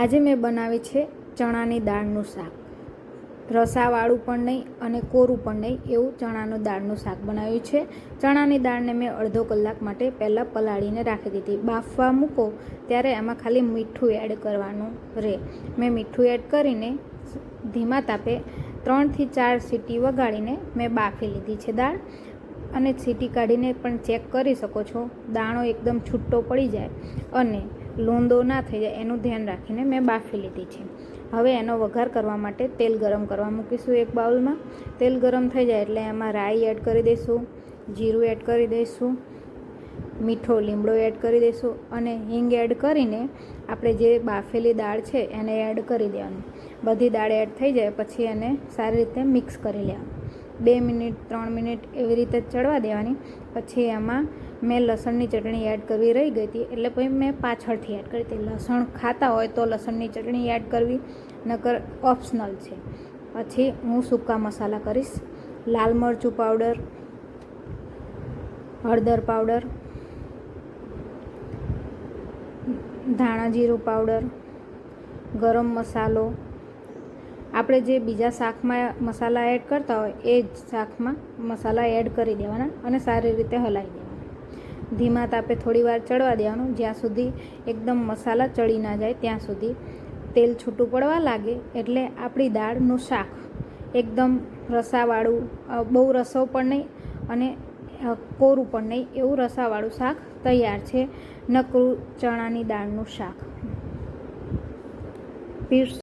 આજે મેં બનાવી છે ચણાની દાળનું શાક. રસાવાળું પણ નહીં અને કોરું પણ નહીં એવું ચણાનું દાળનું શાક બનાવ્યું છે. ચણાની દાળને મેં અડધો કલાક માટે પહેલાં પલાળીને રાખી દીધી. બાફવા મૂકો ત્યારે એમાં ખાલી મીઠું એડ કરવાનું રહે. મેં મીઠું એડ કરીને ધીમા તાપે 3 થી 4 સીટી વગાડીને મેં બાફી લીધી છે દાળ. અને સીટી કાઢીને પણ ચેક કરી શકો છો. દાણો એકદમ છૂટો પડી જાય અને લોંદો ના થઈ જાય એનું ધ્યાન રાખીને મેં બાફી લીધી છે. હવે એનો વઘાર કરવા માટે તેલ ગરમ કરવા મૂકીશું એક બાઉલમાં. તેલ ગરમ થઈ જાય એટલે એમાં રાઈ એડ કરી દઈશું, જીરું એડ કરી દઈશું, મીઠો લીમડો એડ કરી દઈશું અને હિંગ એડ કરીને આપણે જે બાફેલી દાળ છે એને એડ કરી દેવાનું. બધી દાળ એડ થઈ જાય પછી એને સારી રીતે મિક્સ કરી લેવાનું. 2 મિનિટ 3 મિનિટ એવી રીતે ચડવા દેવાની. પછી એમાં મેં લસણની ચટણી એડ કરવી રહી ગઈ હતી એટલે પછી મેં પાછળથી એડ કરી હતી. લસણ ખાતા હોય તો લસણની ચટણી એડ કરવી, નકર ઓપ્શનલ છે. પછી હું સૂકા મસાલા કરીશ. લાલ મરચું પાવડર, હળદર પાવડર, ધાણા જીરું પાવડર, ગરમ મસાલો. આપણે જે બીજા શાકમાં મસાલા એડ કરતા હોય એ જ શાકમાં મસાલા એડ કરી દેવાના અને સારી રીતે હલાવી દેવાના. ધીમા તાપે થોડી વાર ચડવા દેવાનું જ્યાં સુધી એકદમ મસાલા ચડી ના જાય ત્યાં સુધી. તેલ છૂટું પડવા લાગે એટલે આપણી દાળનું શાક એકદમ રસાવાળું, બહુ રસો પણ નહીં અને કોરું પણ નહીં એવું રસાવાળું શાક તૈયાર છે. નકરું ચણાની દાળનું શાક.